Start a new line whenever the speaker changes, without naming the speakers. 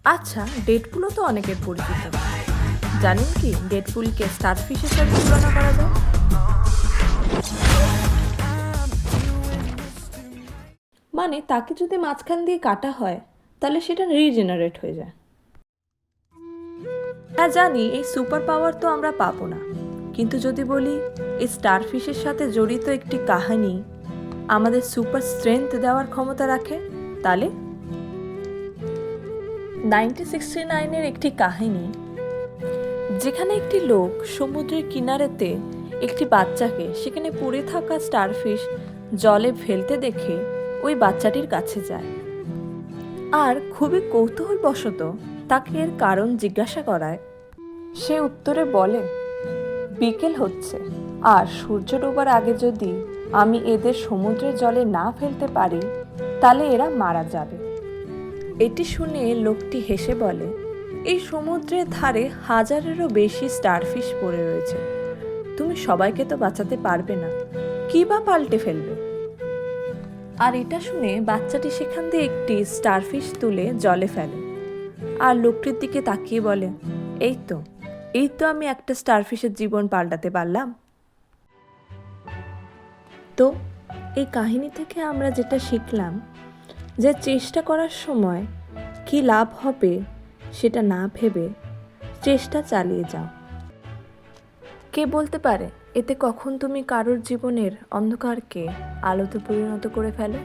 আচ্ছা, ডেডপুলও তো অনেকের পরিচিত। জানেন কি ডেডপুলকে স্টারফিশের সাথে তুলনা করা যায়? মানে তাকে যদি মাঝখান দিয়ে কাটা হয় তাহলে সেটা রিজেনারেট হয়ে যায়। হ্যাঁ জানি, এই সুপার পাওয়ার তো আমরা পাবো না, কিন্তু যদি বলি এই স্টারফিশের সাথে জড়িত একটি কাহিনী আমাদের সুপার স্ট্রেংথ দেওয়ার ক্ষমতা রাখে, তাহলে 1969-এর একটি কাহিনী, যেখানে একটি লোক সমুদ্রের কিনারেতে একটি বাচ্চাকে সেখানে পড়ে থাকা স্টারফিশ জলে ফেলতে দেখে ওই বাচ্চাটির কাছে যায় আর খুবই কৌতূহলবশত তাকে এর কারণ জিজ্ঞাসা করায়। সে উত্তরে বলে, বিকেল হচ্ছে আর সূর্য ডোবার আগে যদি আমি এদের সমুদ্রের জলে না ফেলতে পারি তাহলে এরা মারা যাবে। এটি শুনে লোকটি হেসে বলে, এই সমুদ্রের ধারে হাজারেরও বেশি স্টারফিশ পড়ে রয়েছে, তুমি সবাইকে তো বাঁচাতে পারবে না, কি বা পাল্টে ফেলবে। আর এটা শুনে বাচ্চাটি সেখান দিয়ে একটি স্টারফিশ তুলে জলে ফেলে আর লোকটির দিকে তাকিয়ে বলে, এই তো আমি একটা স্টারফিশের জীবন পাল্টাতে পারলাম। তো এই কাহিনী থেকে আমরা যেটা শিখলাম, যে চেষ্টা করার সময় কি লাভ হবে সেটা না ভেবে চেষ্টা চালিয়ে যাও। কে বলতে পারে এতে কখন তুমি কারোর জীবনের অন্ধকারকে আলোতে পরিণত করে ফেলো।